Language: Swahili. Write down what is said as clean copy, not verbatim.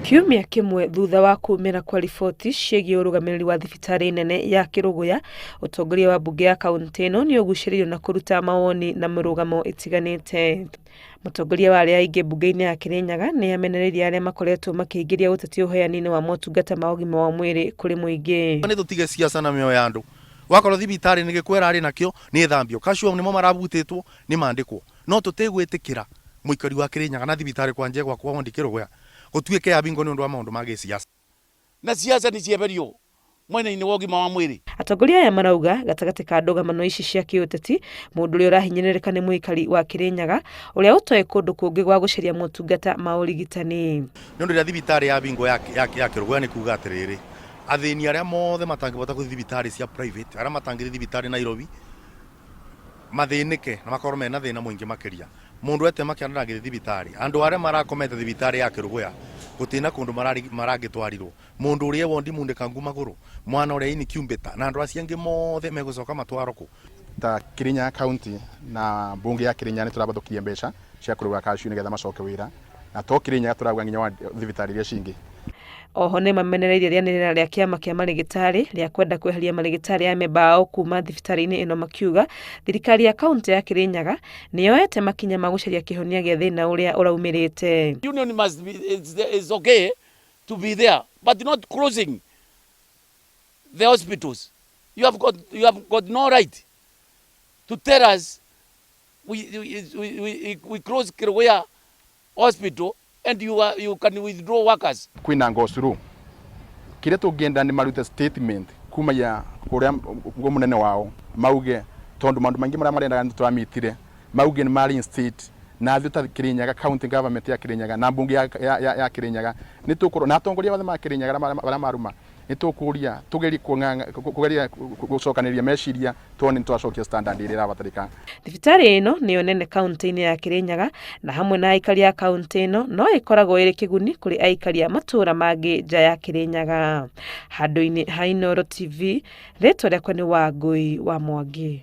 Kiumia kimwe thutha wa kumira kwa riboti ciĩgiĩ urugamiriri wa thibitari nene ya Kerugoya, Utongoria wa mbunge ya kaunti ĩno nĩ ũgucĩrĩirio na kũruta mawoni na mĩrũgamo ĩtiganĩte. Mutongoria wa aria aingi mbunge-ini ya Kirinyaga nĩ amenereirie arĩa makoretwo makĩingĩria uteti ũheani-inĩ wa motungata ma ugima wa mwiri kũrĩ mũingĩ. Nĩ tũtige siasa na mĩoyo ya andũ. Wakorwo thibitari nĩ gĩkwera arĩ nakĩo nĩ thambio. Kacio nĩmo marabutĩtwo nĩ mandĩkwo. No tũtigwĩtĩkĩra Muikari wa Kirinyaga na thibitari kwanje gwakwa wondi Kerugoya gũtuĩke ya bingo nĩ ũndũ wa maũndũ ma gĩsiasa. Na siasa nĩ cieherio mwena-inĩ wa ugima wa mwiri. Atongoria aya marauga gatagatĩ ka ndũgamano ici cia kĩũteti, mũndũ ũrĩa ũrahinyiririka nĩ Muikari wa Kirinyaga ũrĩa ũtoĩ kũndũ kũngĩ gwa gũcaria motungata ma ũrigitani. Nĩ ũndũ rĩa thibitari ya bingo ya Kerugoya nĩ kuuga atĩrĩrĩ, athĩni arĩa mothe matangĩbota gũthiĩ thibitari cia private, arĩa matangĩthiĩ thibitari Nairobi mathĩnĩke na makorwo mena thĩna mũingĩ makĩria. Mũndũ ete makĩandana gĩthiĩ thibitari, andũ arĩa marakomete thibitari ya Kerugoya gũtina kũndũ marangĩtwarirwo, mũndũ ũrĩa wondi mundĩkangu magũrũ, mwana ũrĩa ini kiumbĩta na andũ acio angĩ mothe megũcoka matwarwo kũ. Ta Kirinyaga county na mbunge ya Kirinyaga nĩ tũrabatũkirie mbeca cia kũrũga kaciũ nĩgetha macoke wĩra, na to Kirinyaga tũrauga nginya wa thibitari iria cingĩ. Oho nĩ mamenereirie rĩanĩrĩra rĩa kĩama kĩa marigitari rĩa kwenda kweheria marigitari ya memba ao kuma thibitari-inĩ ĩno makiuga thirikari ya kaunti ya Kirinyaga nĩyoete makinya ma gũcaria kĩhonia gĩa thĩna ũrĩa ũraumirite. Union must be is okay to be there, but not closing the hospitals. You have got no right to tell us we close Kerugoya hospital and you can withdraw workers. Kwina ngosuru kire tũngĩenda nĩ marute statement kuma ya kũrĩa mũnene wao mauge tondu maũndũ maingĩ marĩa marendaga nĩ tũramitire mauge nĩ mari state na thutha Kirinyaga county government ya Kirinyaga na mbunge ya Kirinyaga nĩ tũkorwo na atongoria othe ma Kirinyaga barĩa maruma nĩ tũkũria kũgeria gũcokanĩria meciria tondũ nĩ twacokia standard ĩrĩa ĩrabatarĩka. Thibitari ĩno nĩyo nene kaunti-inĩ ya Kirinyaga na hamwe na aikari a kaunti ĩno no ĩkoragwo ĩrĩ kĩguni kũrĩ aikari a matũũra mangĩ nja ya Kirinyaga. Handũ-inĩ ha Inooro TV, rĩtwa rĩakwa nĩ Wangui wa Mwangi.